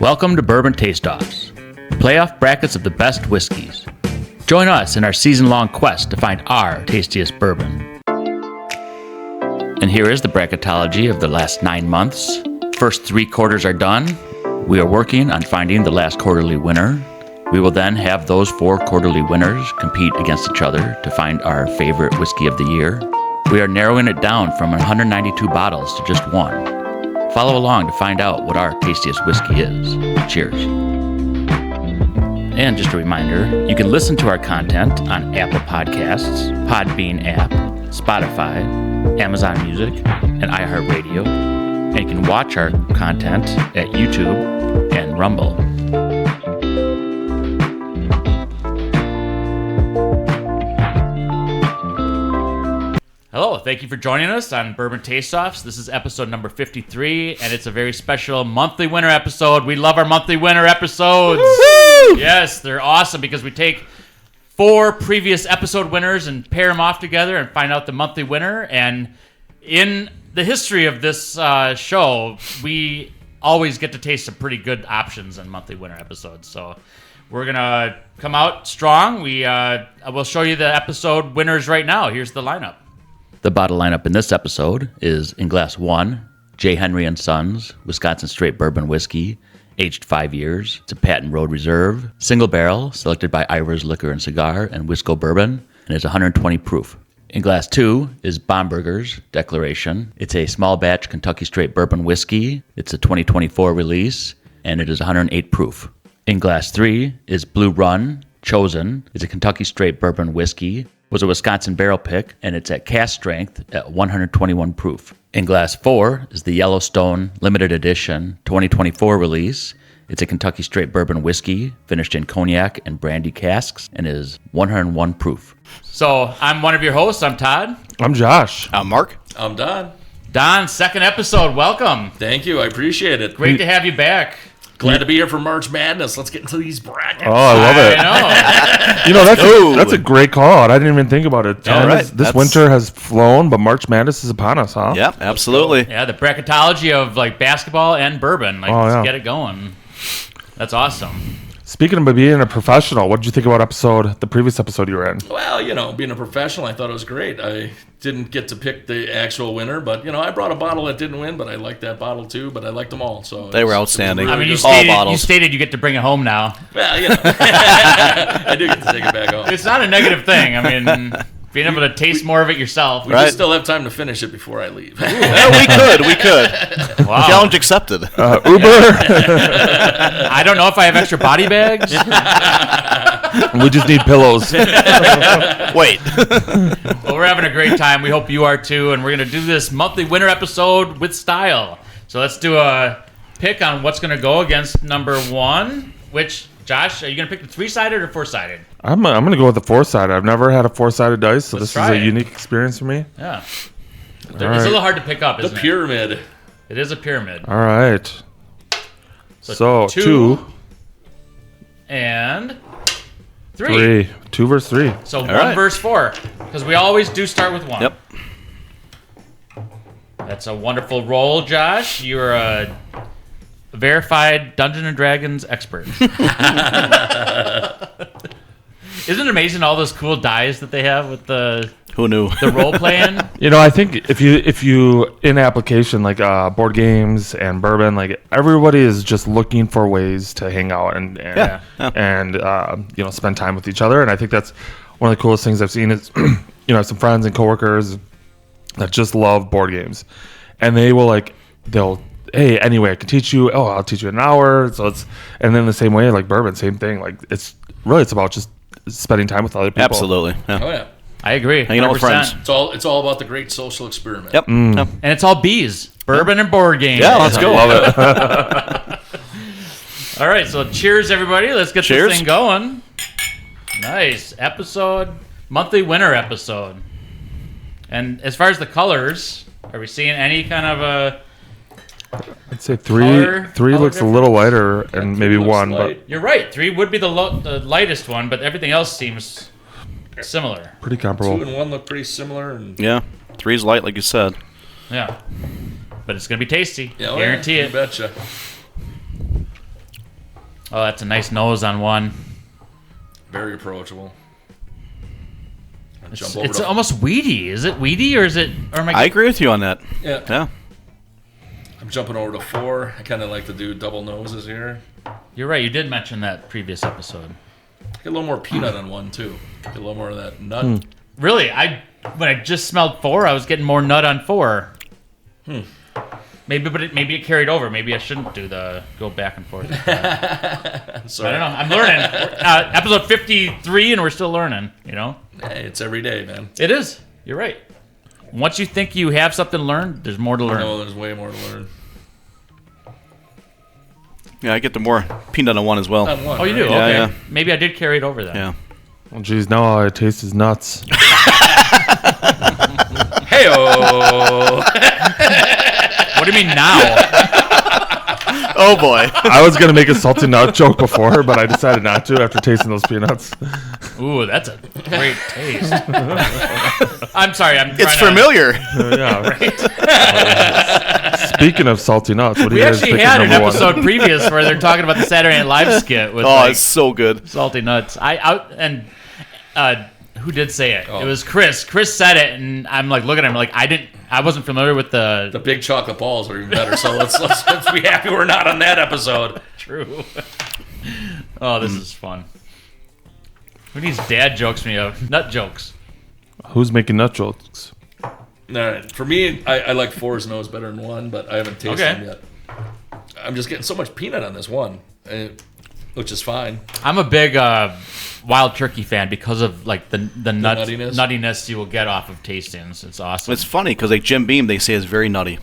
Welcome to Bourbon Taste-Offs, playoff brackets of the best whiskeys. Join us in our season-long quest to find our tastiest bourbon. And here is the bracketology of the last 9 months. First 3 quarters are done. We are working on finding the last quarterly winner. We will then have those 4 quarterly winners compete against each other to find our favorite whiskey of the year. We are narrowing it down from 192 bottles to just 1. Follow along to find out what our tastiest whiskey is. Cheers. And just a reminder, you can listen to our content on Apple Podcasts, Podbean app, Spotify, Amazon Music, and iHeartRadio. And you can watch our content at YouTube and Rumble. Hello, thank you for joining us on Bourbon Taste-Offs. This is episode number 53, and it's a very special monthly winner episode. We love our monthly winner episodes. Woo! Yes, they're awesome because we take 4 previous episode winners and pair them off together and find out the monthly winner. And in the history of this show, we always get to taste some pretty good options in monthly winner episodes. So we're going to come out strong. We'll show you the episode winners right now. Here's the lineup. The bottle lineup in this episode is in glass 1, J. Henry & Sons, Wisconsin Straight Bourbon Whiskey, aged 5 years. It's a Patent Road Reserve, single barrel, selected by Ira's Liquor and Cigar and Wisco Bourbon, and is 120 proof. In glass 2 is Bomberger's Declaration. It's a small batch Kentucky Straight Bourbon Whiskey. It's a 2024 release, and it is 108 proof. In glass 3 is Blue Run Chosen. It's a Kentucky Straight Bourbon Whiskey. Was a Wisconsin barrel pick, and it's at cast strength at 121 proof. In glass 4 is the Yellowstone Limited Edition 2024 release. It's a Kentucky Straight Bourbon Whiskey, finished in cognac and brandy casks, and is 101 proof. So, I'm one of your hosts. I'm Todd. I'm Josh. I'm Mark. I'm Don. Don, second episode. Welcome. Than't you. I appreciate it. Great to have you back. Glad to be here for March Madness. Let's get into these brackets. Oh, I love it. I know. That's a great call. I didn't even think about it. Yeah, right. This winter has flown, but March Madness is upon us, huh? Yeah, absolutely. Yeah, the bracketology of like basketball and bourbon. Let's get it going. That's awesome. Speaking of being a professional, what did you think about the previous episode you were in? Well, being a professional, I thought it was great. I didn't get to pick the actual winner, but, I brought a bottle that didn't win, but I liked that bottle too, but I liked them all. So they were outstanding. Really you stated you get to bring it home now. Well, I do get to take it back home. It's not a negative thing. I mean, being able to taste more of it yourself. We just still have time to finish it before I leave. We could. Wow. Challenge accepted. Uber? I don't know if I have extra body bags. We just need pillows. Wait. Well, we're having a great time. We hope you are too. And we're going to do this monthly winner episode with style. So let's do a pick on what's going to go against number 1, which, Josh, are you going to pick the 3-sided or 4-sided? I'm going to go with the 4-sided. I've never had a 4-sided dice, so this is a unique experience for me. Yeah. It's a little hard to pick up, isn't it? The pyramid. It is a pyramid. All right. So 2 and 3. 2 versus 3. So 1 versus 4, because we always do start with 1. Yep. That's a wonderful roll, Josh. You're a verified Dungeons and Dragons expert. Isn't it amazing all those cool dies that they have with the Who knew? the role playing? I think if you in application like board games and bourbon, like everybody is just looking for ways to hang out and spend time with each other. And I think that's one of the coolest things I've seen is I have some friends and coworkers that just love board games, and hey, anyway, I can teach you. Oh, I'll teach you in an hour. And then the same way, like bourbon, same thing. Like it's about just spending time with other people. Absolutely. Yeah. Oh, yeah. I agree. Hanging out with friends. It's all about the great social experiment. Yep. And it's all B's. Bourbon and board games. Yeah, let's go. Love it. All right, so cheers, everybody. Let's get Cheers. this thing going. Nice. Monthly winner episode. And as far as the colors, are we seeing any kind of a... I'd say 3 looks a little lighter, and maybe 1, light. but You're right. 3 would be the lightest one, but everything else seems similar. pretty comparable. 2 and 1 look pretty similar. And Yeah. 3's light, like you said. Yeah. But it's going to be tasty. yeah, Guarantee you it. betcha. Oh, that's a nice nose on one. Very approachable. It's almost weedy. Is it weedy or is it? Or am I agree with you on that. Yeah. Yeah. I'm jumping over to 4. I kind of like to do double noses here. You're right. You did mention that previous episode. Get a little more peanut on 1 too. Get a little more of that nut. Really, when I just smelled 4, I was getting more nut on 4. Maybe it carried over. Maybe I shouldn't go back and forth. Sorry. I don't know. I'm learning. Episode 53, and we're still learning. You know, Hey, it's every day, man. it is. You're right. Once you think you have something to learn, there's more to learn. No, there's way more to learn. Yeah, I get the more peanut on 1 as well. On 1, Oh, you do? right? Yeah, Okay. yeah. Maybe I did carry it over then. Yeah. Well, geez, now all I taste is nuts. Hey-oh. What do you mean now? Oh boy. I was gonna make a salty nut joke before, but I decided not to after tasting those peanuts. Ooh, that's a great taste. I'm sorry. It's familiar. Yeah. Speaking of salty nuts, what do We you guys actually think is had an number episode one? previous where they're talking about the Saturday Night Live skit with Oh, it's so good. salty nuts. Who did say it? Oh. It was Chris. Chris said it, and I'm like looking at him like I wasn't familiar with the The big chocolate balls are even better. So let's be happy we're not on that episode. true. Oh, this is fun. Who needs dad jokes me of nut jokes? Who's making nut jokes? All right. For me, I like 4's nose better than 1, but I haven't tasted Okay. them yet. I'm just getting so much peanut on this one, which is fine. I'm a big wild turkey fan because of like the nuttiness? nuttiness you will get off of tastings. It's awesome. It's funny because like Jim Beam, they say is very nutty.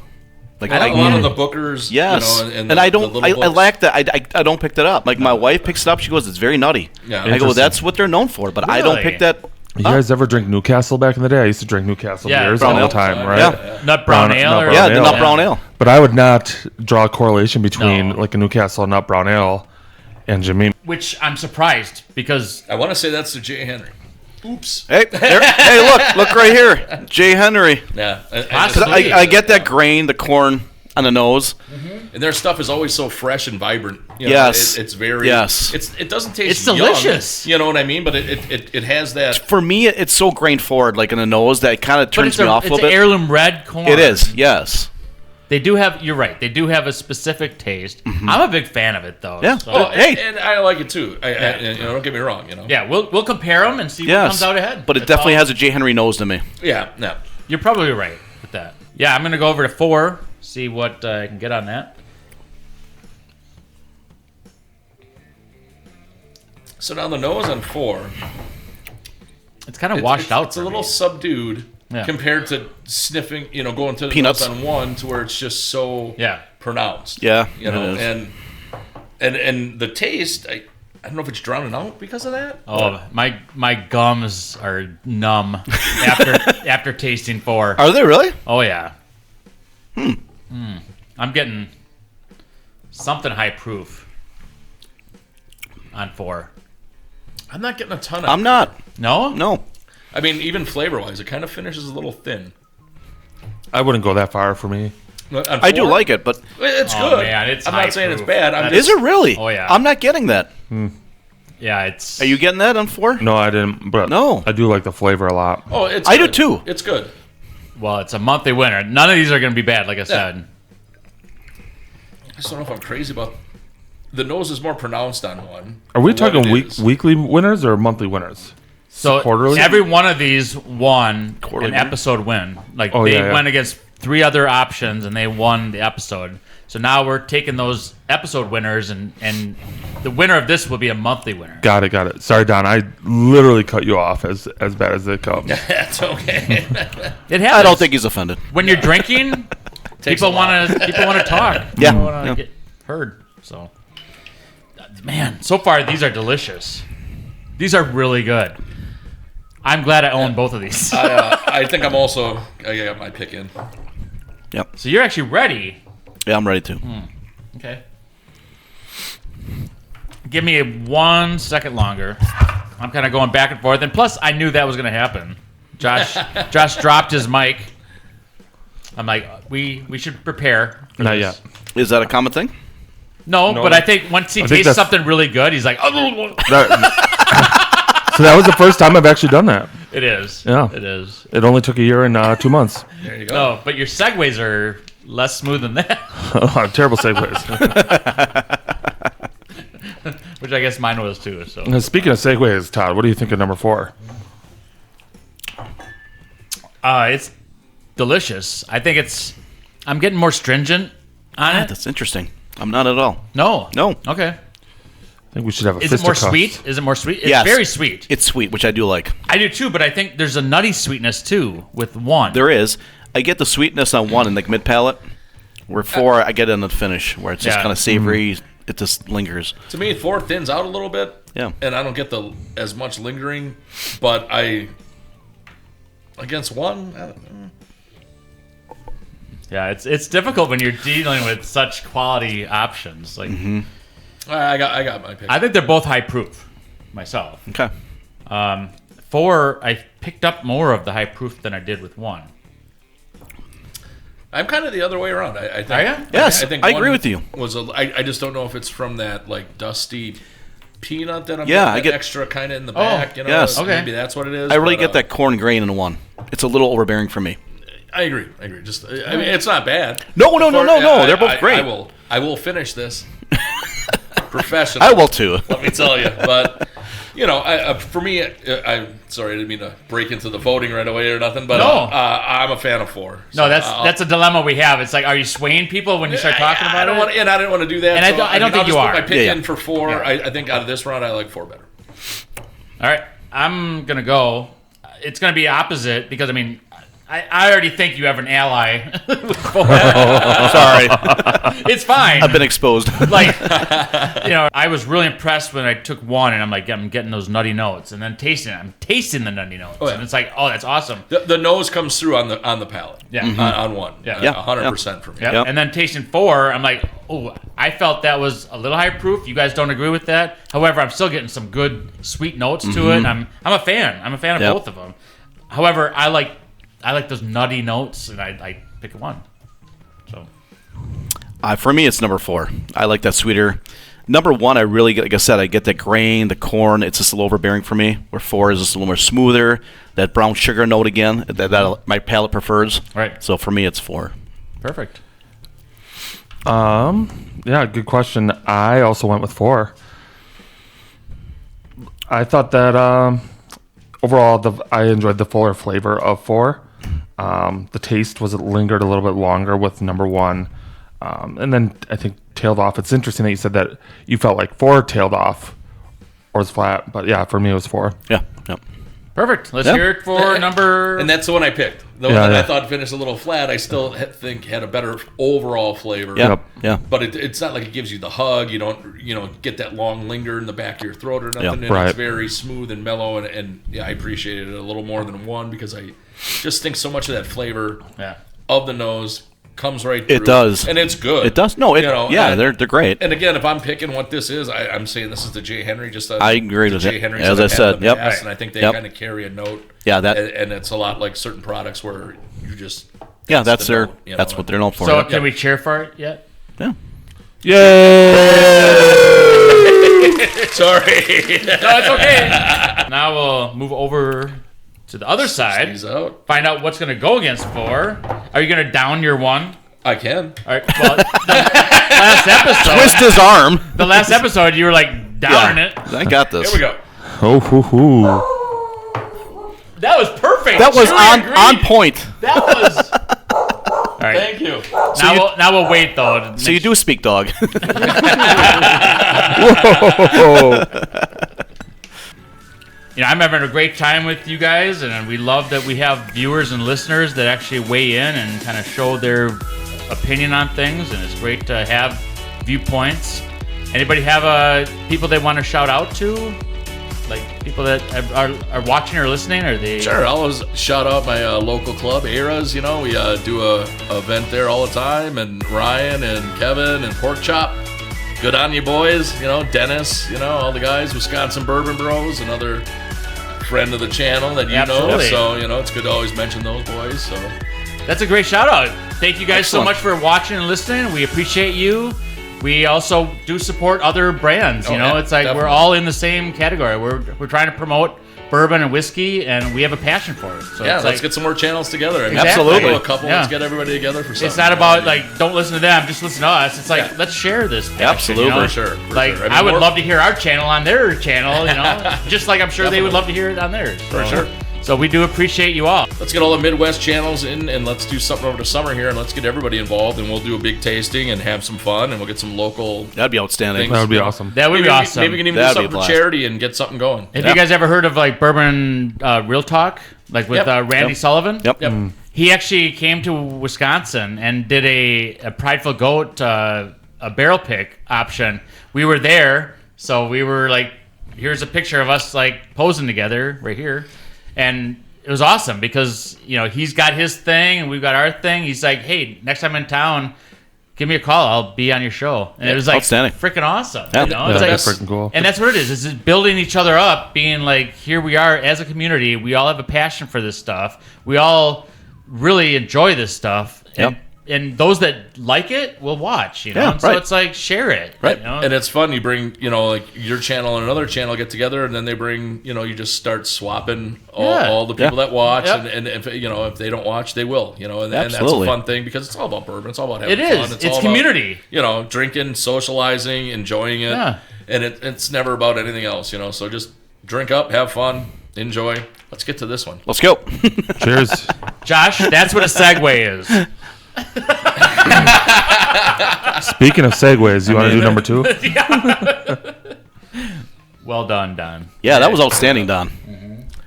Like A lot of the Bookers, yes, you know, and and I don't. the little I books. lack that. I don't pick that up. Like my wife picks it up. She goes, "It's very nutty." Yeah. I go, Interesting. "That's what they're known for." But I don't Really? pick that. You guys ever drink Newcastle back in the day? I used to drink Newcastle Yeah, beers brown all ale. the time, right? Yeah. nut brown ale. nut or- brown Yeah, ale. the nut brown ale. But I would not draw a correlation between No. like a Newcastle nut brown ale and Jimmy. Which I'm surprised because I want to say that's the J. Henry. Oops. Hey, hey, look right here, Jay Henry. Yeah. Possibly. I get that grain, the corn on the nose. And their stuff is always so fresh and vibrant. You know, Yes. it's very. Yes. It doesn't taste. It's young, delicious. you know what I mean? But it has that. For me, it's so grain forward, like in the nose, that it kind of but turns it's me off a it's little bit. heirloom red corn. It is, yes. They do have. You're right. They do have a specific taste. I'm a big fan of it though. Yeah. So- Oh, Hey. and I like it too. Don't get me wrong. You know. yeah. We'll compare them and see what Yes. comes out ahead. But it That's definitely all. has a J. Henry nose to me. Yeah. No. You're probably right with that. Yeah, I'm gonna go over to 4. See what I can get on that. So down the nose on 4. It's kind of washed out. It's a for little me. subdued Yeah. compared to sniffing. Going to the Peanuts. nose on 1 to where it's just so Yeah. pronounced. Yeah, You know, it is. and the taste. I don't know if it's drowning out because of that. Oh, my gums are numb after tasting 4. Are they really? Oh yeah. I'm getting something high proof on 4. I'm not getting a ton of. I'm not. No? No. I mean, even flavor-wise, it kind of finishes a little thin. I wouldn't go that far for me. On I do 4, like it, but It's Oh, good. man, it's I'm high not saying it's proof. bad. I'm is just, it really? Oh, yeah. I'm not getting that. Yeah, it's. Are you getting that on 4? No, I didn't. But No. I do like the flavor a lot. Oh, it's. I do good. too. It's good. Well, it's a monthly winner. None of these are going to be bad, like I said. I just don't know if I'm crazy about. The nose is more pronounced on 1. Are we for what talking it is. weekly winners or monthly winners? So Quarterly? every one of these won Quarterly an winner? episode win. Like Oh, they yeah, yeah. went against 3 other options and they won the episode. So now we're taking those episode winners and the winner of this will be a monthly winner. Got it. Sorry, Don. I literally cut you off as bad as it comes. That's okay. It happens. I don't think he's offended. when you're drinking, Takes people a lot. want to talk. Yeah, People want to yeah. get heard. So, man, so far these are delicious. These are really good. I'm glad I own both of these. I think I'm also. I got my pick in. Yep. So you're actually ready. Yeah, I'm ready to. Okay. Give me 1 second longer. I'm kind of going back and forth, and plus I knew that was going to happen. Josh dropped his mic. I'm like, we should prepare. for Not this. yet. Is that a common thing? No, but I think once he tastes that's- something really good, he's like, oh. So that was the first time I've actually done that. It is. Yeah. It is. It only took a year and 2 months. There you go. No, but your segues are less smooth than that, Terrible segues. which I guess mine was too. So Speaking of segues, Todd, what do you think of number 4? it's delicious. I think I'm getting more stringent on it. That's interesting. I'm not at all. No. No. Okay. I think we should have a Is it more fisticuffs. sweet? Is it more sweet? It's Yes. very sweet. It's sweet, which I do like. I do too, but I think there's a nutty sweetness too with one. There is. I get the sweetness on 1 in like mid palate. Where 4, I get it in the finish, where it's just Yeah. kind of savory. It just lingers. To me, 4 thins out a little bit. Yeah. And I don't get as much lingering, but against 1, I don't, Yeah, it's difficult when you're dealing with such quality options. Like I got my pick. I think they're both high proof myself. Okay. 4, I picked up more of the high proof than I did with 1. I'm kind of the other way around. I think. Are ya? Yes, I agree one with you. I just don't know if it's from that like dusty peanut that I'm Yeah, getting I get- extra kind of in the back. You know, yes. Okay. Maybe that's what it is. I really but, get that corn grain in 1. It's a little overbearing for me. I agree. Just I mean, it's not bad. No. Yeah, They're both great. I will finish this professionally. I will too. Let me tell you, but you know, for me, I'm sorry, I didn't mean to break into the voting right away or nothing, but No. I'm a fan of 4. No, So, that's a dilemma we have. It's like, are you swaying people when you start talking I about don't it? want, and I didn't want to do that. And I so, don't think I'll you just are. Put my pick Yeah. in for 4. Yeah. I think out of this round, I like 4 better. All right, I'm gonna go. It's gonna be opposite because I mean, I already think you have an ally with 4. Sorry, It's fine. I've been exposed. Like, I was really impressed when I took 1 and I'm like, I'm getting those nutty notes, and then I'm tasting the nutty notes, yeah. and it's like, oh, that's awesome. The nose comes through on the palate. Yeah. On 1. Yeah. Yeah. 100% for me. Yep. Yep. And then tasting 4, I'm like, oh, I felt that was a little high proof. You guys don't agree with that. However, I'm still getting some good sweet notes to it. And I'm a fan. I'm a fan of Yep. both of them. However, I like those nutty notes, and I pick 1. So For me, it's number 4. I like that sweeter. Number 1, I really get, like I said, I get that grain, the corn. It's just a little overbearing for me. Where 4 is just a little more smoother. That brown sugar note again, that my palate prefers. Right. So for me, it's 4. perfect. Yeah, good question. I also went with 4. I thought that overall, I enjoyed the fuller flavor of 4. The taste lingered a little bit longer with number 1. And then I think tailed off. It's interesting that you said that you felt like 4 tailed off or was flat. But yeah, for me, it was 4. Yeah. Perfect. Let's Yeah. hear it for number. And that's the one I picked. The one Yeah, that yeah. I thought finished a little flat, I still think had a better overall flavor. Yeah. Yep. Yeah. But it's not like it gives you the hug. You don't, get that long linger in the back of your throat or nothing. Yeah, And right. It's very smooth and mellow. And yeah, I appreciated it a little more than 1 because I just think so much of that flavor Yeah. of the nose comes right through. It does. And it's good. It does. No, and, they're great. And again, if I'm picking what this is, I'm saying this is the J. Henry. Just I agree the with J. it. Henrys As that I I've had said, in the yep. past, and I think they Yep. kind of carry a note. Yeah, that. And it's a lot like certain products where you just That's the their. note, That's what they're known for. So yeah. can we cheer for it yet? Yeah. Yay! Sorry. No, it's okay. Now we'll move over to the other side. He's out. Find out what's going to go against 4. Are you going to down your 1? I can. All right. Well, last episode. Twist his arm. The last episode, you were like downing it. I got this. Here we go. Oh, hoo, hoo. That was perfect. That was Julie agreed. on point. That was. All right. Thank you. Now we'll wait though. So you do speak dog. Whoa. I'm having a great time with you guys, and we love that we have viewers and listeners that actually weigh in and kind of show their opinion on things, and it's great to have viewpoints. Anybody have people they want to shout out to? Like people that are watching or listening? Are they? Sure. I'll always shout out my local club, Eras. We do a event there all the time, and Ryan and Kevin and Pork Chop. Good on you, boys. Dennis. All the guys, Wisconsin Bourbon Bros, another friend of the channel that you Absolutely. know. So it's good to always mention those boys. So That's a great shout out. Thank you guys Excellent. so much for watching and listening. We appreciate you. we also do support other brands. You know, yeah, it's like definitely. we're all in the same category. We're trying to promote bourbon and whiskey, and we have a passion for it. So Yeah, it's let's like, get some more channels together. I mean, Exactly. Absolutely. A couple. Yeah. Let's get everybody together for something. It's not about like don't listen to them, just listen to us. It's like Yeah. let's share this passion. Absolutely. you know? For sure, for like sure. I mean, I would more- love to hear our channel on their channel. You know, just like I'm sure they would love to hear it on theirs. For sure. So we do appreciate you all. Let's get all the Midwest channels in, and let's do something over the summer here, and let's get everybody involved, and we'll do a big tasting and have some fun, and we'll get some local. That'd be outstanding. Things. That would be awesome. That would Maybe be awesome. Maybe we can even That'd do be a something for blast. charity and get something going. Have you guys ever heard of like Bourbon Real Talk, like with Yep. Randy Yep. Sullivan? Yep. He actually came to Wisconsin and did a Prideful Goat a barrel pick option. We were there, so we were like, here's a picture of us like posing together right here, and it was awesome because he's got his thing and we've got our thing. He's like, hey, next time I'm in town, give me a call. I'll be on your show. And it was like Outstanding. freaking awesome. Yeah. It's Yeah, like, that's freaking cool. and that's what it is. Is building each other up, being like, here we are as a community. We all have a passion for this stuff. We all really enjoy this stuff. And those that like it will watch, Yeah, And so right. it's like, share it. Right. And it's fun. You bring, like your channel and another channel get together, and then they bring, you just start swapping all the people that watch, Yep. and if if they don't watch, they will, and that's a Absolutely. fun thing because it's all about bourbon. It's all about having It fun. is. It's all community. About, drinking, socializing, enjoying it, Yeah. and it's never about anything else, So just drink up, have fun, enjoy. Let's get to this one. Let's go. Cheers. Josh, that's what a segue is. Speaking of segues, you want to do number 2? Well done, Don. Yeah, that was outstanding, Don.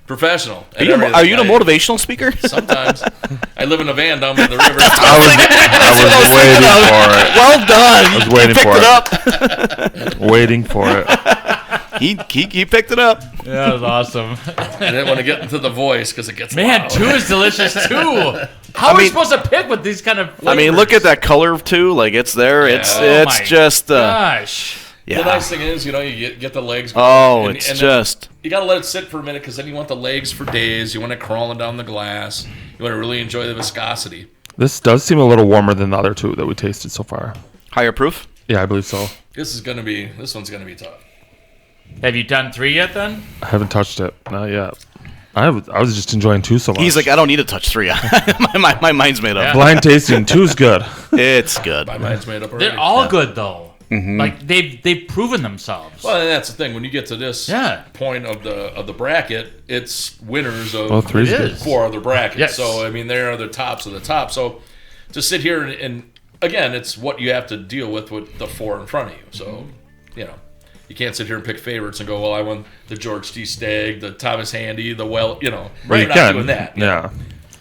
Professional. Are you the motivational speaker? Sometimes. I live in a van down by the river. I was waiting for it. Well I was waiting for it. done. He picked it up. Waiting for it. He picked it up. That was awesome. I didn't want to get into the voice because it gets Man, loud. 2 is delicious too. How are we supposed to pick with these kind of flavors? I mean, look at that color too. Like it's there. It's Oh my just gosh. yeah. The nice thing is, you get the legs going. Oh, and- it's and then just you got to let it sit for a minute because then you want the legs for days. You want it crawling down the glass. You want to really enjoy the viscosity. This does seem a little warmer than the other 2 that we tasted so far. higher proof. Yeah, I believe so. This one's gonna be tough. Have you done 3 yet then? I haven't touched it. Not yet. I was just enjoying 2 so much. He's like, I don't need to touch 3. my mind's made up. Yeah. blind tasting 2's good. It's good. My mind's made up already. They're all good though. Like they've proven themselves. Well, and that's the thing. When you get to this Yeah. point of the bracket, it's winners of Oh, 3's It good. is. 4 other brackets. Yes. So I mean, they're the tops of the top. So to sit here and again, it's what you have to deal with the 4 in front of you. So you can't sit here and pick favorites and go, well, I want the George T. Stagg, the Thomas Handy, the Well, You're you not can. doing that. Yeah.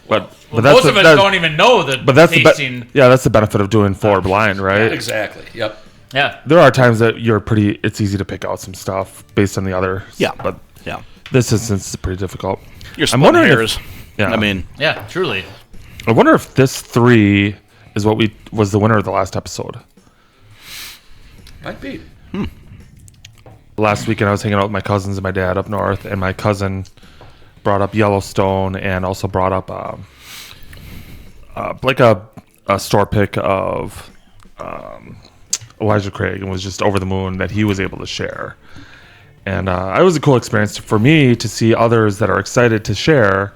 But Well, that's most of us don't even know the But that's tasting. that's the benefit of doing 4 blind, right? Exactly. Yep. Yeah. There are times that it's easy to pick out some stuff based on the other. Yeah. But Yeah. this instance is pretty difficult. You're I'm splitting wondering if- hairs. Yeah. I mean, Yeah, truly. I wonder if this 3 is what was the winner of the last episode. Might be. Last weekend I was hanging out with my cousins and my dad up north, and my cousin brought up Yellowstone and also brought up like a store pick of Elijah Craig, and was just over the moon that he was able to share. And it was a cool experience for me to see others that are excited to share.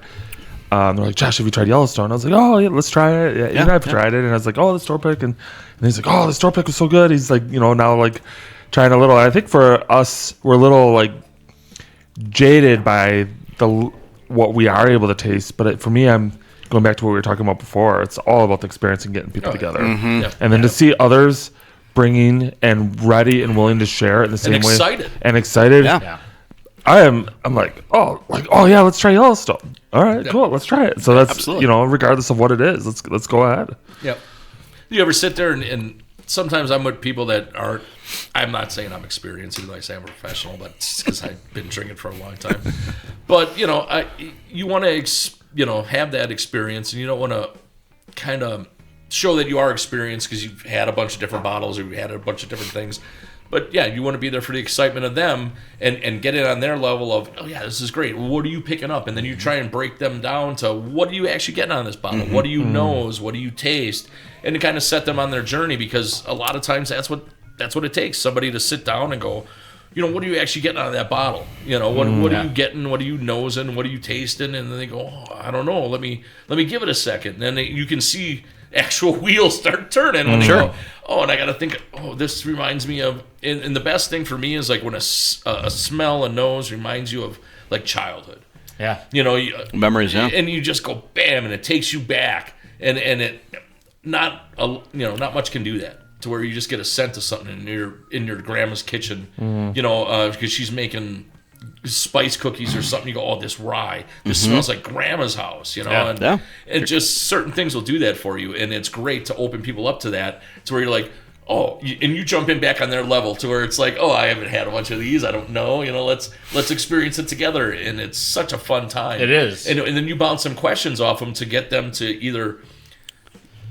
They're like, Josh, have you tried Yellowstone? I was like, oh, yeah, let's try it. Yeah, even I've tried it. And I was like, oh, the store pick. And he's like, oh, the store pick was so good. He's like, now like trying a little. I think for us, we're a little like jaded by what we are able to taste. But for me, I'm going back to what we were talking about before. It's all about the experience and getting people together. Yep. And then to see others bringing and ready and willing to share it in the same way. And excited. Yeah. Yeah. I'm like, oh yeah, let's try Yellowstone. All right, cool, let's try it. So that's Absolutely. regardless of what it is, let's go ahead. Yep. You ever sit there and sometimes I'm with people that aren't. I'm not saying I'm experienced, even though I say I'm a professional, but it's because I've been drinking for a long time. But you want to have that experience, and you don't want to kind of show that you are experienced because you've had a bunch of different bottles or you've had a bunch of different things. But yeah, you want to be there for the excitement of them and get it on their level of, oh yeah, this is great. What are you picking up? And then you try and break them down to what are you actually getting on this bottle? What do you nose? What do you taste? And to kind of set them on their journey, because a lot of times that's what that's what it takes. Somebody to sit down and go, what are you actually getting out of that bottle? What are you getting? What are you nosing? What are you tasting? And then they go, oh, I don't know. Let me give it a second. And then you can see actual wheels start turning when you go, oh, and I got to think, oh, this reminds me of, and the best thing for me is like when a smell, a nose reminds you of like childhood. Yeah. Memories, yeah. And you just go bam, and it takes you back. And it, not much can do that. To where you just get a scent of something in your grandma's kitchen, because she's making spice cookies or something. You go, oh, this rye, this smells like grandma's house, and just certain things will do that for you, and it's great to open people up to that, to where you're like, oh, and you jump in back on their level, to where it's like, oh, I haven't had a bunch of these, I don't know, let's experience it together, and it's such a fun time. It is, and then you bounce some questions off them to get them to either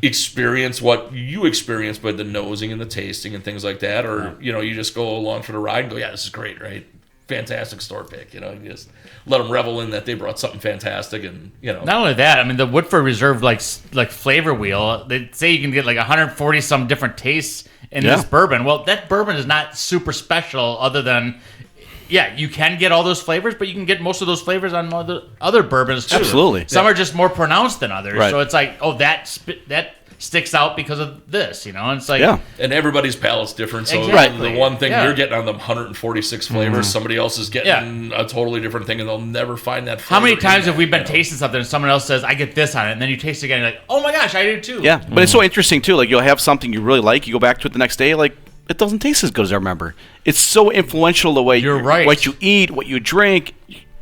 experience what you experience by the nosing and the tasting and things like that, or you just go along for the ride and go, yeah, this is great, right? Fantastic store pick. You just let them revel in that they brought something fantastic, and Not only that, I mean, the Woodford Reserve like flavor wheel, they say you can get like 140 some different tastes in this bourbon. Well, that bourbon is not super special, other than you can get all those flavors, but you can get most of those flavors on other bourbons too. Absolutely. Some are just more pronounced than others. Right. So it's like, oh, that sticks out because of this, and it's like, and everybody's palate's different. So Exactly. the one thing you're getting on the 146 flavors, somebody else is getting a totally different thing, and they'll never find that flavor. How many times have we been tasting something and someone else says, I get this on it, and then you taste it again, and you're like, oh my gosh, I do too. Yeah, but it's so interesting too. Like, you'll have something you really like, you go back to it the next day, like, it doesn't taste as good as I remember. It's so influential the way You're right. what you eat, what you drink.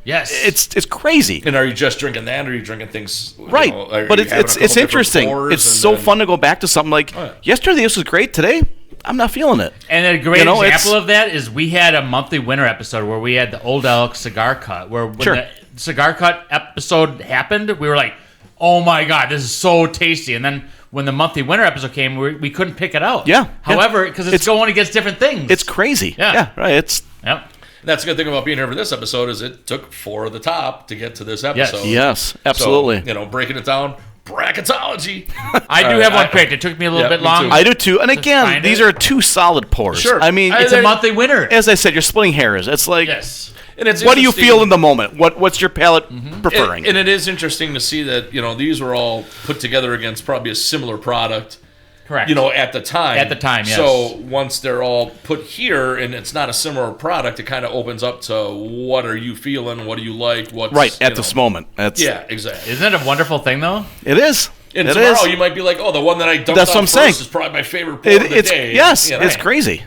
Yes, it's crazy. And are you just drinking that, or are you drinking things? Right, but it's interesting. It's so fun to go back to something like, yesterday this was great, today I'm not feeling it. And a great example of that is we had a monthly winter episode where we had the Old Elk cigar cut, where when the cigar cut episode happened, we were like, oh my god, this is so tasty. And then when the monthly winter episode came, we couldn't pick it out. However, because it's going against different things. It's crazy. Yeah, right. That's the good thing about being here for this episode, is it took 4 of the top to get to this episode. Yes, absolutely. So, breaking it down, bracketology. I do have one picked. It took me a little bit long. I do too. And again, these are 2 solid pours. Sure. I mean, it's a monthly winner. As I said, you're splitting hairs. It's like, and it's what do you feel in the moment? What's your palate preferring? And it is interesting to see that, these were all put together against probably a similar product. Correct. At the time. At the time, yes. So once they're all put here and it's not a similar product, it kind of opens up to what are you feeling? What do you like? What's at this moment? Exactly. Isn't it a wonderful thing, though? It is. And tomorrow you might be like, oh, the one that I dumped on first is probably my favorite pour of the day. Yes, it's crazy.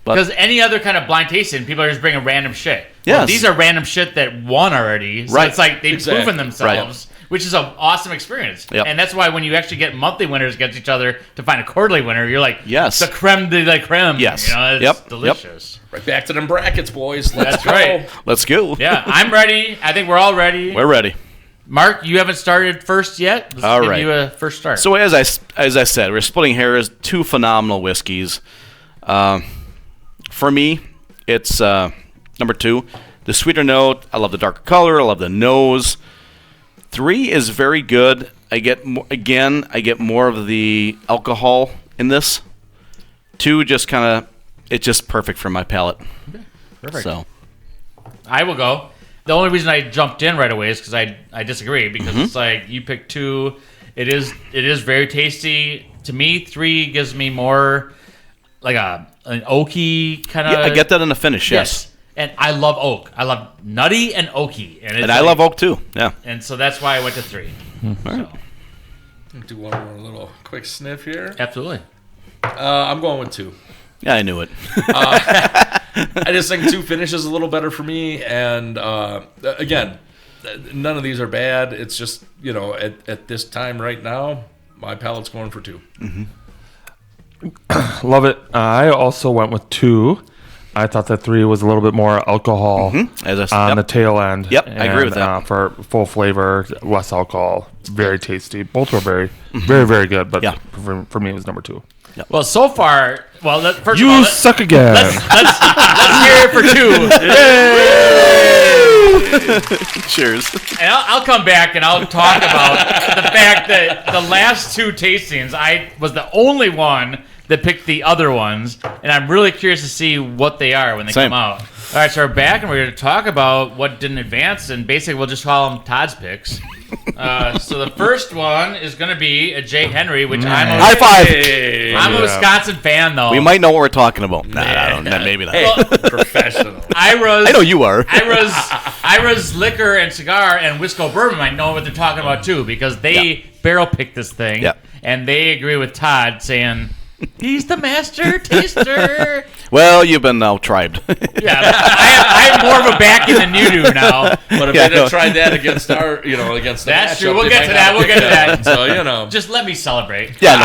Because any other kind of blind tasting, people are just bringing random shit. Yes. Well, these are random shit that won already. So it's like they've proven themselves. Which is an awesome experience. And that's why when you actually get monthly winners against each other to find a quarterly winner, you're like, the creme de la creme. Yes. It's delicious. Right back to them brackets, boys. Let's go. Right. Let's go. Yeah, I'm ready. I think we're all ready. We're ready. Mark, you haven't started first yet. Let's give you a first start. So as I said, we're splitting hairs. 2 phenomenal whiskeys. For me, it's number 2. The sweeter note. I love the darker color. I love the nose. 3 is very good. I get more of the alcohol in this. 2 just it's just perfect for my palate. Okay. Perfect. So I will go. The only reason I jumped in right away is because I disagree, because it's like you picked 2. It is very tasty. To me, 3 gives me more like an oaky kind of. Yeah, I get that in the finish. Yes. And I love oak. I love nutty and oaky. And I love oak too. Yeah. And so that's why I went to 3. Right. Do one more little quick sniff here. Absolutely. I'm going with 2. Yeah, I knew it. I just think 2 finishes a little better for me. And again, none of these are bad. It's just, at this time right now, my palate's going for 2. Love it. I also went with 2. I thought that 3 was a little bit more alcohol on the tail end. Yep, I agree with that. For full flavor, less alcohol, very tasty. Both were very, very, very good. But for me, it was number 2. Yep. Well, so far, first you of all, suck again. Let's hear it for 2. Cheers. And I'll come back and I'll talk about the fact that the last 2 tastings, I was the only one that picked the other ones, and I'm really curious to see what they are when they Same. come out. All right, so we're back, and we're going to talk about what didn't advance, and basically we'll just call them Todd's picks. So the first one is going to be a Jay Henry, which High five. I'm a Wisconsin fan, though. We might know what we're talking about. Nah, maybe not. Well, Professional. I know you are. Ira's Liquor and Cigar and Wisco Bourbon might know what they're talking about, too, because they barrel picked this thing, and they agree with Todd saying, he's the master taster. Well, you've been out-tribed. Yeah, I have more of a backing than you do now. But if they'd have tried that against against the That's matchup, true. We'll they get might to that. not We'll pick get to that. So, Just let me celebrate. Yeah,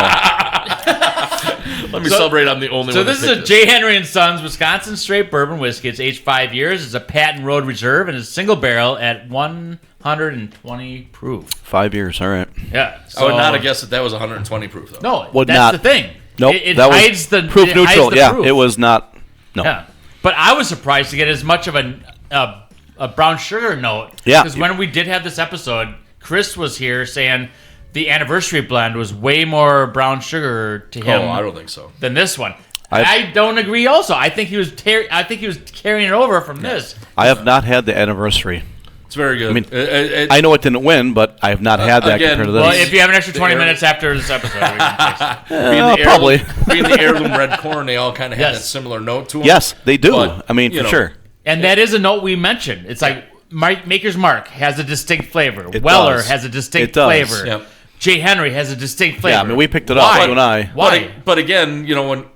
let me celebrate. I'm the only So one. this is a J. Henry & Sons Wisconsin Straight Bourbon Whiskey. It's aged 5 years. It's a Patent Road Reserve, and it's single barrel at 120 proof. 5 years. All right. Yeah. I would not have guessed that was 120 proof, though. No, Would that's not. the thing. Nope. It that hides was the proof it hides neutral. the Yeah, proof. it was not. No. Yeah. But I was surprised to get as much of a brown sugar note. Yeah. Because when we did have this episode, Chris was here saying the anniversary blend was way more brown sugar to him Oh, I don't think so. than this one. I don't agree. Also, I think he was carrying it over from this. I have not had the anniversary. It's very good. I mean, I know it didn't win, but I have not had that again, compared to this. Well, if you have an extra 20 The minutes after this episode, we can taste it. Probably. Being the heirloom red corn, they all kind of have Yes. that similar note to them. Yes, they do. But, I mean, you for know, sure. And that is a note we mentioned. It's like Maker's Mark has a distinct flavor. It Weller does. has a distinct It does. flavor. Yep. J. Henry has a distinct flavor. Yeah, I mean, we picked it up, Why? you and I. Why? But again,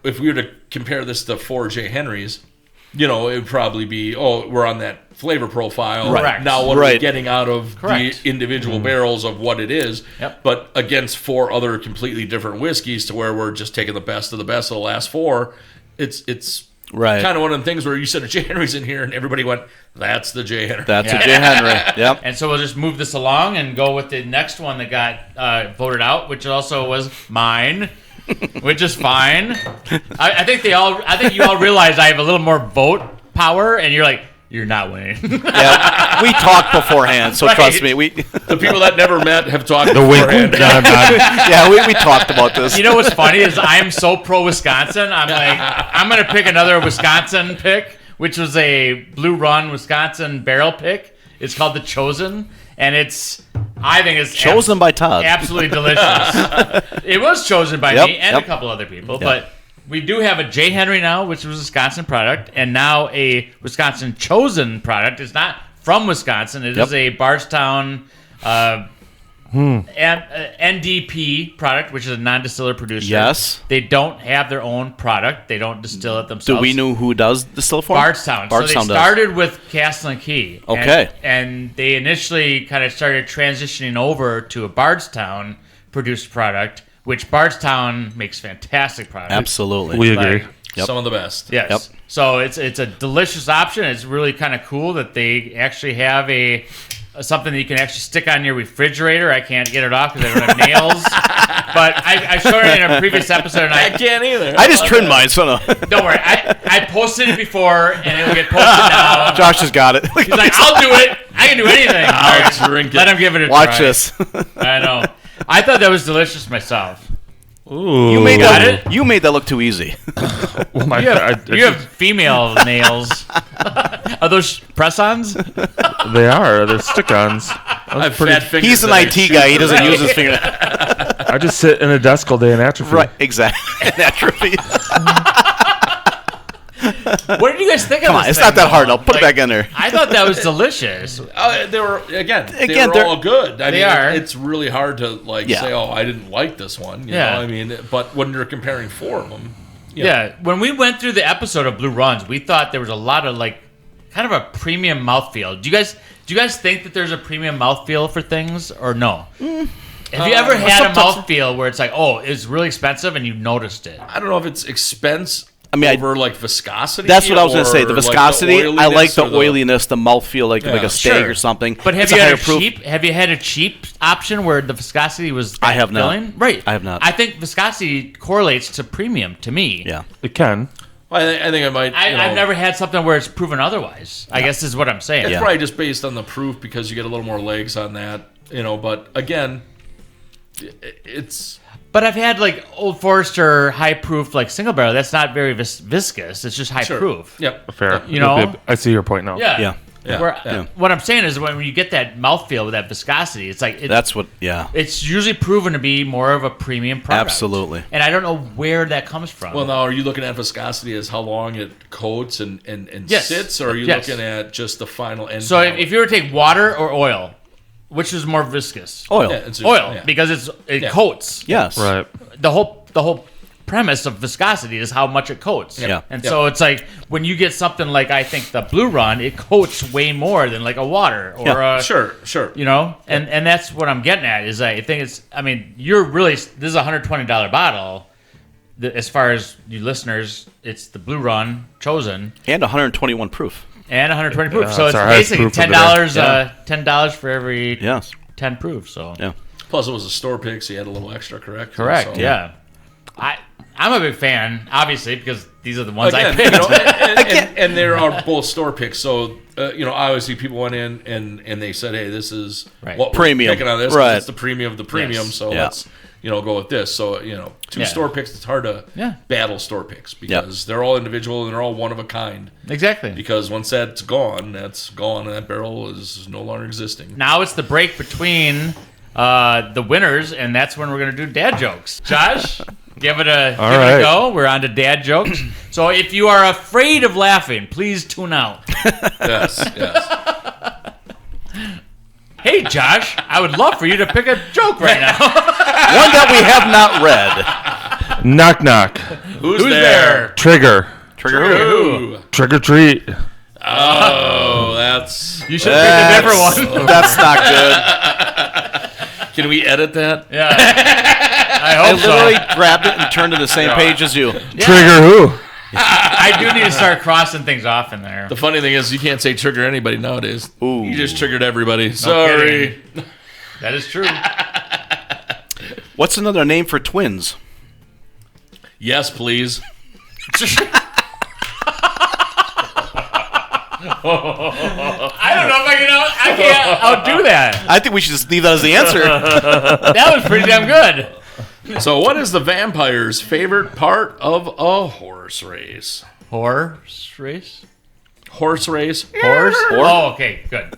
if we were to compare this to 4 J. Henrys, it would probably be, we're on that flavor profile. Correct. Now what are we Right. getting out of Correct. the individual barrels of what it is? Yep. But against 4 other completely different whiskeys to where we're just taking the best of the best of the last 4, it's Right. kind of one of the things where you said a J. Henry's in here and everybody went, that's the J. Henry. That's Yeah. a J. Henry. Yep. And so we'll just move this along and go with the next one that got voted out, which also was mine, which is fine. I think you all realize I have a little more vote power, and you're like, you're not winning. Yeah, we talked beforehand, so Right. trust me. The people that never met have talked The wink. beforehand. Yeah, we talked about this. You know what's funny is I'm so pro Wisconsin. I'm like, I'm gonna pick another Wisconsin pick, which was a Blue Run Wisconsin barrel pick. It's called the Chosen, and I think it's Chosen by Todd. absolutely delicious. It was chosen by Yep, me and yep. a couple other people, but we do have a J. Henry now, which was a Wisconsin product, and now a Wisconsin Chosen product. It's not from Wisconsin. It is a Bardstown NDP product, which is a non-distiller producer. Yes. They don't have their own product. They don't distill it themselves. Do we know who does distill for? Bardstown. So they does. started with Castle and Key. Okay. And they initially kind of started transitioning over to a Bardstown produced product, which Bardstown makes fantastic products. Absolutely. We Like, agree. Yep. Some of the best. Yes. Yep. So it's a delicious option. It's really kind of cool that they actually have something that you can actually stick on your refrigerator. I can't get it off because I don't have nails. But I showed it in a previous episode, and I can't either. I just trimmed mine, so no. don't worry. I posted it before, and it'll get posted now. Josh has got it. He's like, I'll do it. I can do anything. I'll drink it. Let him give it a Watch try. this. I know. I thought that was delicious myself. Ooh. You made Got that. it? You made that look too easy. Well, my, You have female nails. Are those press-ons? they are. They're stick-ons. I have fat fingers. He's an that I IT shoot guy. He for doesn't nails. use his finger. I just sit in a desk all day and atrophy. Right. Exactly. Naturally. What did you guys think of Come on. this It's thing, not that hard. though? I'll put it back in there. I thought that was delicious. They were Again, they're they're- all good. I They mean, are. It's really hard to Yeah. say, I didn't like this one. You Yeah. know? I mean, but when you're comparing 4 of them, Yeah. When we went through the episode of Blue Runs, we thought there was a lot of kind of a premium mouthfeel. Do you guys think that there's a premium mouthfeel for things or no? Have you ever had a mouthfeel where it's like, it's really expensive and you noticed it? I don't know if it's expense. I mean, over viscosity. That's what I was going to say. The or, viscosity, I like the oiliness or oiliness, the mouthfeel, like a steak Sure. or something. But have It's you a had higher a proof. cheap? Have you had a cheap option where the viscosity was? I have not. filling? Right. I have not. I think viscosity correlates to premium to me. Yeah. It can. I think I might. I've never had something where it's proven otherwise. I guess is what I'm saying. It's Yeah. probably just based on the proof because you get a little more legs on that. But again, it's. But I've had like Old Forester high proof like single barrel. That's not very viscous. It's just high proof. Yep. Fair. You know? I see your point now. Yeah. Yeah. What I'm saying is when you get that mouthfeel with that viscosity, it's like That's what. Yeah. it's usually proven to be more of a premium product. Absolutely. And I don't know where that comes from. Well, now, are you looking at viscosity as how long it coats and Yes. sits, or are you Yes. looking at just the final end? so if you were to take water or oil, which is more viscous? Oil. Oil, yeah. because it coats. Yes. Right. The whole premise of viscosity is how much it coats. Yeah. And so it's like when you get something like I think the Blue Run, it coats way more than like a water or a Sure. you know, and that's what I'm getting at is I think it's I mean you're really this is a $120 bottle. As far as you listeners, it's the Blue Run chosen And 121 proof. and 120 proof. So it's it's our highest basically proof of the day. $10 for every Yes. 10 proof. So Yeah. Plus, it was a store pick, so you had a little extra, correct? correct, So- yeah. I'm a big fan, obviously, because these are the ones I Again, picked. you know, and they are both store picks. So, obviously people went in and they said, hey, this is Right. what Premium. we're picking on this. 'cause Right. It's the premium of the premium. Yes. So Yeah. let's, go with this. So, two Yeah. store picks, it's hard to Yeah. battle store picks because they're all individual and they're all one of a kind. Exactly. Because once that's gone, and that barrel is no longer existing. Now it's the break between the winners, and that's when we're going to do dad jokes. Josh, give it a right. go. We're on to dad jokes. So if you are afraid of laughing, please tune out. Yes. Hey, Josh, I would love for you to pick a joke right now. One that we have not read. Knock knock. Who's there? Trigger. Trigger who? Ooh. Trick or treat. Oh, that's. You should have picked a different one. That's not good. Can we edit that? Yeah. I I hope literally so. grabbed it and turned to the same page as you. Trigger who? I do need to start crossing things off in there. The funny thing is, you can't say trigger anybody nowadays. Ooh. You just triggered everybody. Sorry. kidding. That is true. What's another name for twins? Yes, please. I don't know if I can't outdo that. I think we should just leave that as the answer. That was pretty damn good. So, what is the vampire's favorite part of a horse race? Horse race? Horse race? Horse? Oh, okay, good.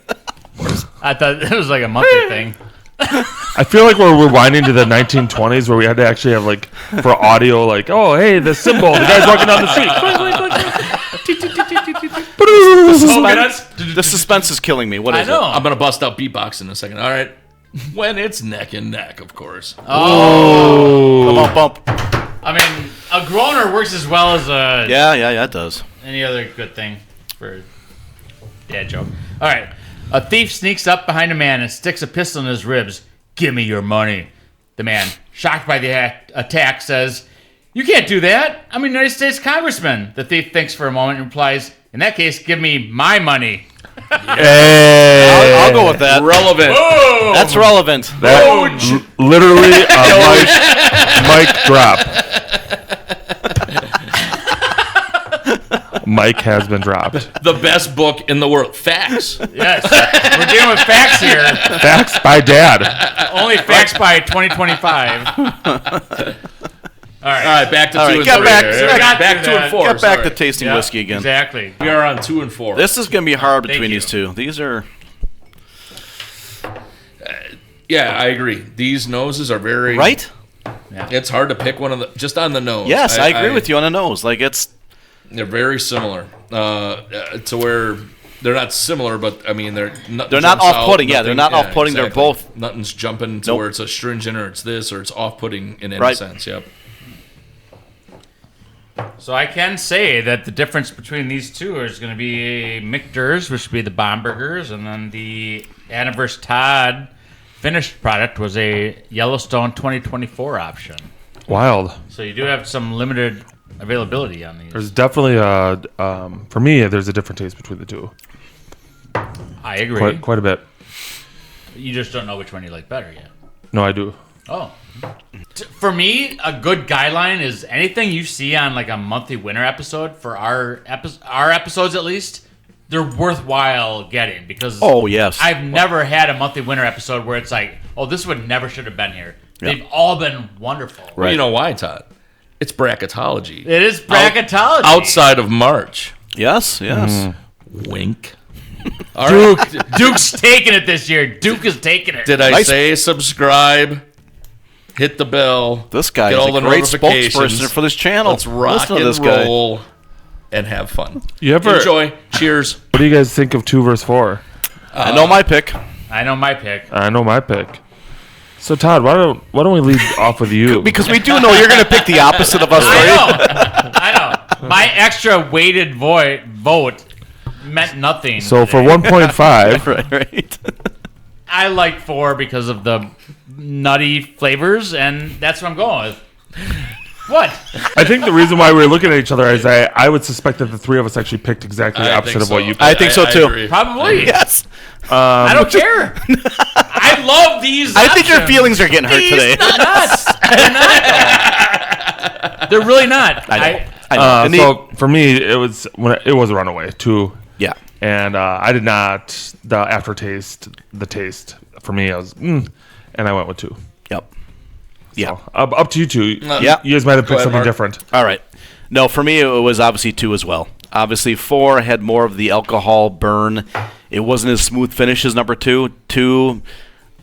I thought it was like a monthly thing. I feel like we're rewinding to the 1920s where we had to actually have like for audio, like, oh hey, the symbol, the guy's walking down the street. The suspense is killing me. What I is know. I'm going to bust out beatbox in a second. All right. When it's neck and neck, of course. it? Bump, bump. I mean, a groaner works as well as Yeah, it does. any other good thing for a dad joke. All right. A thief sneaks up behind a man and sticks a pistol in his ribs. Give me your money. The man, shocked by the attack, says, you can't do that. I'm a United States congressman. The thief thinks for a moment and replies, in that case, give me my money. Hey, I'll go with that. Relevant. Oh! That's relevant. that literally a mic drop. Mike has been dropped. The best book in the world. Facts. Yes. We're dealing with facts here. Facts by Dad. Only facts by 2025. All right, back to All 2 right, and get 3. back- here. get back back to 2 and that. 4. Get back sorry. to tasting Yeah, whiskey again. Exactly. We are on 2 and 4. This is going to be hard between you. these two. These are... Yeah, I agree. These noses are very... Right? It's hard to pick one of the... Just on the nose. Yes, I agree with you on the nose. Like, it's... They're very similar. To where... They're not similar, but, I mean, they're not off-putting. Yeah, they're not off-putting. They're both... Nothing's jumping to Nope. where it's astringent or it's this or it's off-putting in any Right. sense. Yep. So I can say that the difference between these two is going to be Michter's, which would be the Bombergers, and then the Anniversary Todd finished product was a Yellowstone 2024 option. Wild. So you do have some limited availability on these. There's definitely for me, there's a different taste between the two. I agree. Quite a bit. You just don't know which one you like better yet. No, I do. Oh. For me, a good guideline is anything you see on like a monthly winner episode for our episodes at least, they're worthwhile getting because Oh, yes. I've never had a monthly winner episode where it's like, oh, this one never should have been here. They've all been wonderful. Well, you know why, Todd? It's bracketology. It is bracketology. Outside of March. Yes. Wink. Duke's taking it this year. Duke is taking it. Did I say subscribe? Hit the bell. This guy Get is all a the great notifications. spokesperson for this channel. Let's rock Listen to and this guy. roll and have fun. You ever? Enjoy. Cheers. What do you guys think of 2 versus 4? I know my pick. I know my pick. I know my pick. So Todd, why don't we lead off with you? Because we do know you're going to pick the opposite of us, right? I know. My extra weighted vote meant nothing. So for 1.5, right. I like 4 because of the nutty flavors, and that's what I'm going with. What? I think the reason why we were looking at each other is I would suspect that the 3 of us actually picked exactly the I opposite think of what so. you picked. I think so, too. agree. Probably. Yes. I don't care. I love these. I think your options. feelings are getting hurt today. They're nuts. They're not. They're really not. I know. So for me, it was a runaway 2, Yeah. and I did not the aftertaste, the taste for me. I was and I went with 2. Yep. Yeah. Up to you 2. Yeah. You guys might have Go picked ahead, something Mark. different. All right. No, for me, it was obviously 2 as well. Obviously, 4 had more of the alcohol burn. It wasn't as smooth finish as number 2. 2,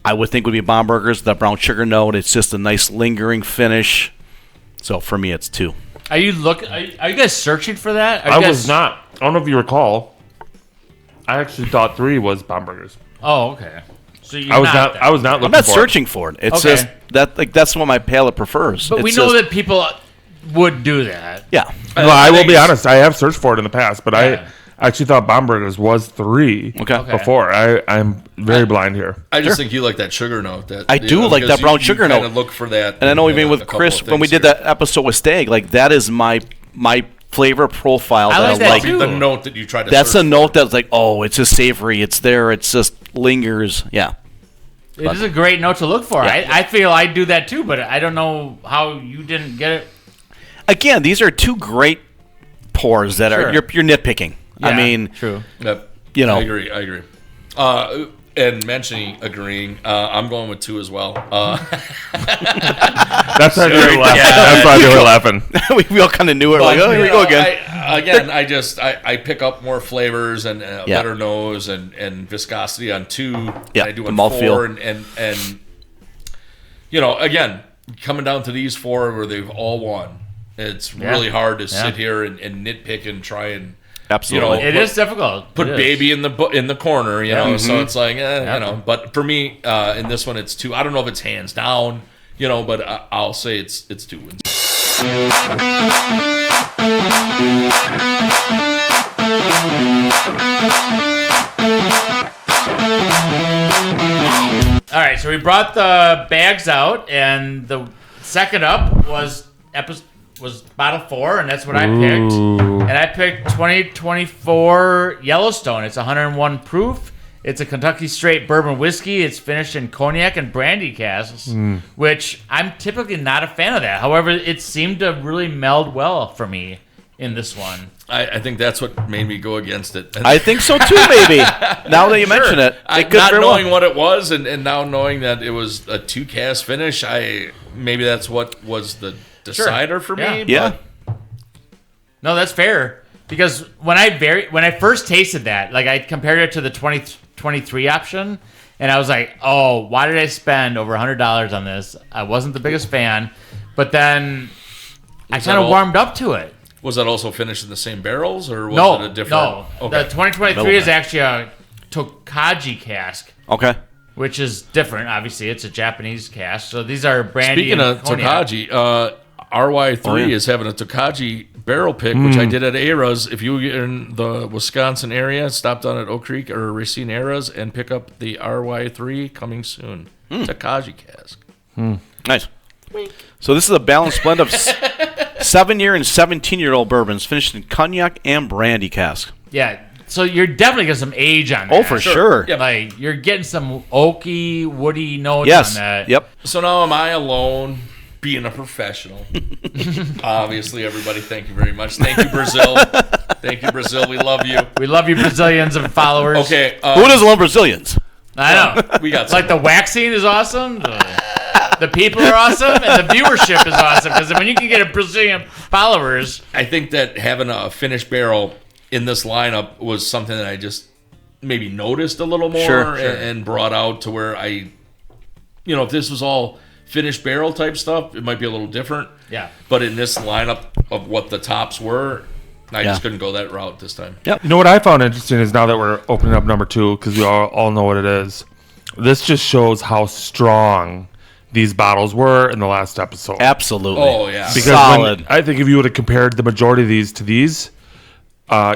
I would think would be Bomberger's, the brown sugar note. It's just a nice lingering finish. So for me, it's 2. Are you guys searching for that? Are you I guys- was not. I don't know if you recall. I actually thought 3 was Bomberger's. Oh, okay. So you're I was not. then. I was not looking I'm not for searching for it. It's Okay. just that's what my palate prefers. But we It's know just- that people would do that. Yeah. It. No, I will think be it's- honest. I have searched for it in the past, but Yeah. I actually thought Bomberger's was 3 Okay. before. I'm very blind here. I just think you like that sugar note. That I do like because that brown you sugar kinda note. Look for that. And I know in even a with couple Chris of when we things did here. that episode with Stag, like that is my flavor profile I that like I that like. too. The note that you try to. That's search a note that's like, oh, it's just savory. It's there. It's just lingers. Yeah. It is a great note to look for. Yeah. I feel I do that too, but I don't know how you didn't get it. Again, these are 2 great pours that Sure. are you're nitpicking. I Yeah, mean, true. Yep. You know. I agree. And agreeing, I'm going with 2 as well. That's why they were laughing. Yeah. That's why they were laughing. we all kind of knew it. Like, oh, here we go again. I pick up more flavors and better nose and viscosity on 2 than I do the on mouthfeel. 4. And again, coming down to these 4 where they've all won, it's really hard to sit here and nitpick and try and Absolutely. It is difficult. put It is. baby in the corner, you know. So it's like, Yeah. you know. But for me, in this one, it's 2. I don't know if it's hands down, but I'll say it's 2 wins. All right, so we brought the bags out, and the second up was bottle 4, and that's what I picked. And I picked 2024 Yellowstone. It's 101 proof. It's a Kentucky straight bourbon whiskey. It's finished in cognac and brandy casks, which I'm typically not a fan of that. However, it seemed to really meld well for me in this one. I think that's what made me go against it. I think so too, maybe. Now that you mention it, Not very well. knowing what it was, and now knowing that it was a 2 cast finish, maybe that's what was the decider for me. Yeah. No, that's fair. Because when I first tasted that, like I compared it to the 2023 option, and I was like, oh, why did I spend over $100 on this? I wasn't the biggest fan, but then I Was that kind of all? warmed up to it. Was that also finished in the same barrels, or was No, it a different? no. Okay. The 2023 is actually a Tokaji cask, Okay. which is different. Obviously, it's a Japanese cask. So these are brandy. Speaking and of cognac. Tokaji, RY3 Oh, yeah. is having a Tokaji barrel pick, which I did at Era's. If you get in the Wisconsin area, stop down at Oak Creek or Racine Era's and pick up the RY3 coming soon. Tokaji cask. Nice. So this is a balanced blend of 7-year and 17-year-old bourbons finished in cognac and brandy cask. Yeah. So you're definitely getting some age on that. Oh, for sure. Yeah. Like you're getting some oaky, woody notes Yes. on that. Yep. So now am I alone being a professional? Obviously, everybody, thank you very much. Thank you, Brazil. Thank you, Brazil. We love you. We love you, Brazilians and followers. Okay. Who doesn't love Brazilians? I know. We got It's like the waxing is awesome. The people are awesome, and the viewership is awesome. Because when you can get a Brazilian followers, I think that having a finished barrel in this lineup was something that I just maybe noticed a little more Sure. and brought out to where if this was all finished barrel type stuff, it might be a little different. Yeah. But in this lineup of what the tops were, I Yeah. just couldn't go that route this time. Yep. You know what I found interesting is now that we're opening up number 2, because we all know what it is. This just shows how strong these bottles were in the last episode. Absolutely. Oh, yeah. Because Solid. I think if you would have compared the majority of these to these,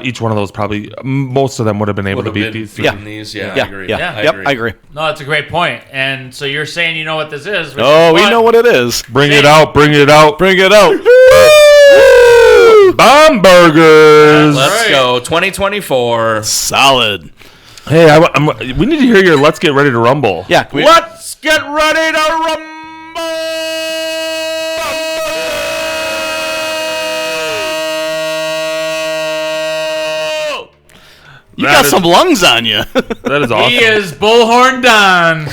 each one of those most of them would have been able Would to have beat been these. beating these. Yeah, Yeah. I agree. Yeah. I Yep. agree. I agree. no, that's a great point. And so you're saying you know what this is? which Oh, is we know what it is. Bring it out, bring it out. Bring it out. Bomb burgers. Let's Right. go. 2024. Solid. Hey, we need to hear your Let's Get Ready to Rumble. Yeah. Let's get ready to rumble. You That got is- some lungs on you. That is awesome. He is Bullhorn Don.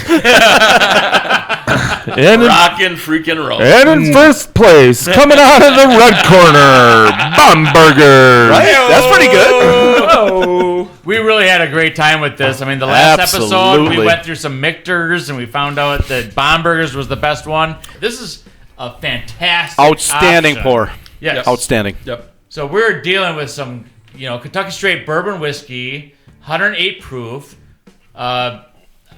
And in, Rockin' freaking roll. and in first place, coming out of the red corner, Bomb Burgers. Right? That's pretty good. We really had a great time with this. I mean, the last episode, Absolutely. we went through some Michters, and we found out that Bombergers was the best one. This is a fantastic Outstanding option. pour. Yes. Outstanding. Yep. So we're dealing with some, Kentucky Straight Bourbon whiskey, 108 proof.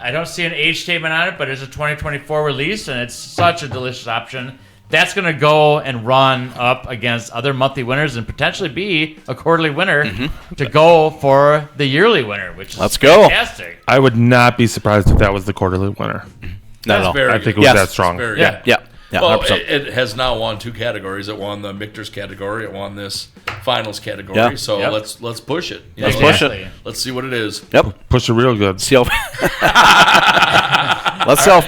I don't see an age statement on it, but it's a 2024 release, and it's such a delicious option. That's going to go and run up against other monthly winners and potentially be a quarterly winner to go for the yearly winner, which is Let's go. fantastic. I would not be surprised if that was the quarterly winner. Not at all. very I think it good. was Yes. that strong. Very Yeah. good. Yeah. Yeah. Well, 100%. it has now won 2 categories. It won the Michter's category. It won this finals category. Yeah. So Yep. let's push it. You Let's know, push it. Exactly. Let's see what it is. Yep. Push it real good. See how. Let's see how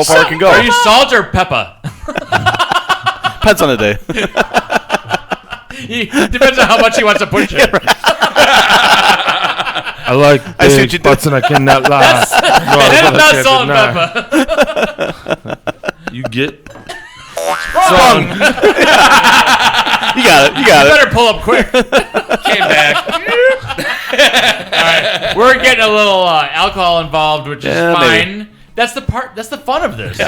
far it can go. Are you salt or pepper? Depends on the day. Depends on how much he wants to push it. I like I see what big you did. butts and I cannot lie. No, That is I not can't salt and deny. pepper. You get Sprung. You got it. You got it. Better pull up quick. Came back. All right, we're getting a little alcohol involved, which is Yeah, fine. maybe. That's the part. That's the fun of this.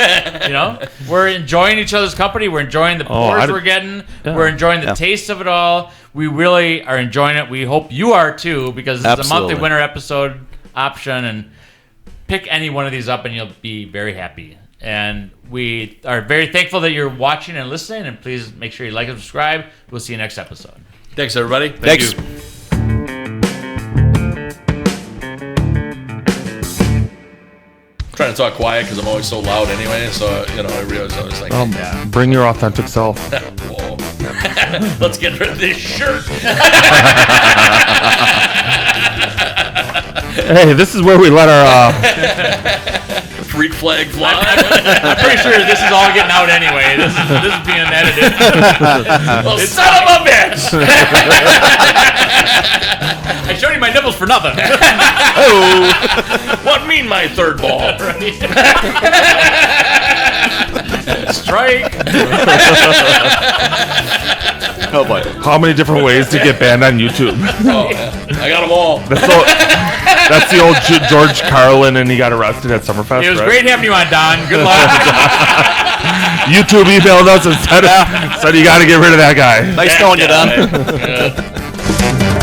We're enjoying each other's company. We're enjoying the pours I- we're getting. We're enjoying the taste of it all. We really are enjoying it. We hope you are too, because it's a Absolutely. monthly winner episode option, and pick any one of these up, and you'll be very happy. And we are very thankful that you're watching and listening. And please make sure you like and subscribe. We'll see you next episode. Thanks, everybody. Thanks. Trying to talk quiet because I'm always so loud anyway. So I realize I was like, bring your authentic self. whoa. Let's get rid of this shirt. Hey, this is where we let our Freak flag fly. I'm pretty sure this is all getting out anyway. This is being edited. Well, son of a bitch. I showed you my nipples for nothing. What mean my third ball? Strike. Oh boy. how many different ways to get banned on YouTube. Oh, yeah. I got them all. That's the old George Carlin, and he got arrested at Summerfest. It was right? great having you on, Don. Good luck. YouTube emailed us and said you got to get rid of that guy. Nice knowing you, Don. Yeah.